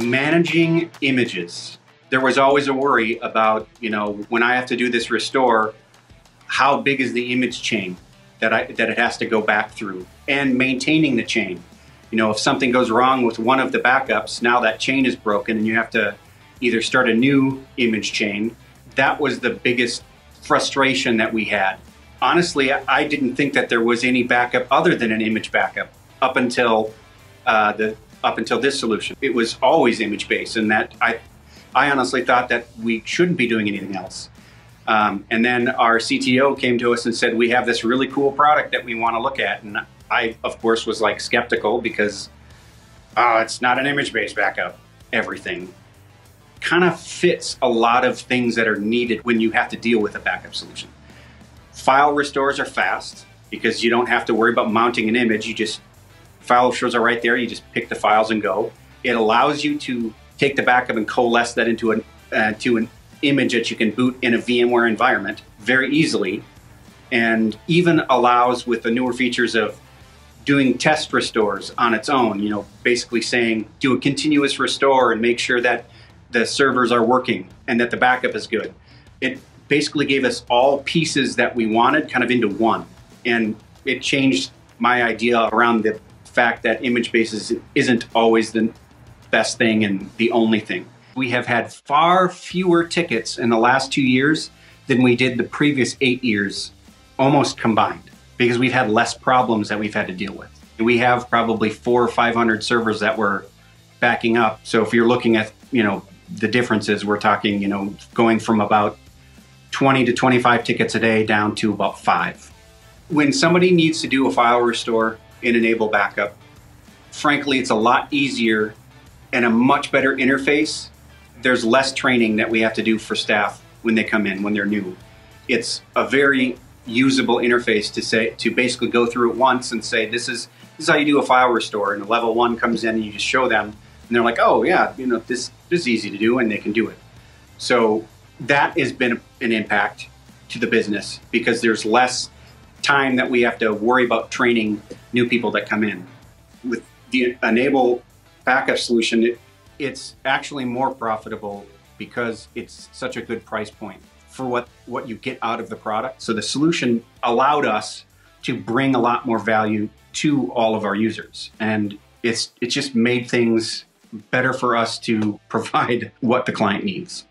Managing images. There was always a worry about, when I have to do this restore, how big is the image chain that it has to go back through, and maintaining the chain. If something goes wrong with one of the backups, now that chain is broken and you have to either start a new image chain. That was the biggest frustration that we had. Honestly, I didn't think that there was any backup other than an image backup up until this solution. It was always image-based, and that I honestly thought that we shouldn't be doing anything else. And then our CTO came to us and said, we have this really cool product that we want to look at. And I, of course, was like skeptical because it's not an image-based backup. Everything kind of fits a lot of things that are needed when you have to deal with a backup solution. File restores are fast because you don't have to worry about mounting an image. File restores are right there. You just pick the files and go. It allows you to take the backup and coalesce that into an image that you can boot in a VMware environment very easily, and even allows, with the newer features of doing test restores on its own, basically saying do a continuous restore and make sure that the servers are working and that the backup is good. It basically gave us all pieces that we wanted kind of into one, and it changed my idea around the fact that image-based isn't always the best thing and the only thing. We have had far fewer tickets in the last 2 years than we did the previous 8 years, almost combined, because we've had less problems that we've had to deal with. We have probably 400 or 500 servers that were backing up. So if you're looking at, the differences, we're talking, going from about 20 to 25 tickets a day down to about 5. When somebody needs to do a file restore in Enable Backup, frankly, it's a lot easier and a much better interface. There's less training that we have to do for staff when they come in, when they're new. It's a very usable interface to basically go through it once and say, this is how you do a file restore. And a level 1 comes in and you just show them, and they're like, oh yeah, this is easy to do, and they can do it. So that has been an impact to the business because there's less time that we have to worry about training new people that come in. With the Enable Backup solution, it's actually more profitable because it's such a good price point for what you get out of the product. So the solution allowed us to bring a lot more value to all of our users, and it just made things better for us to provide what the client needs.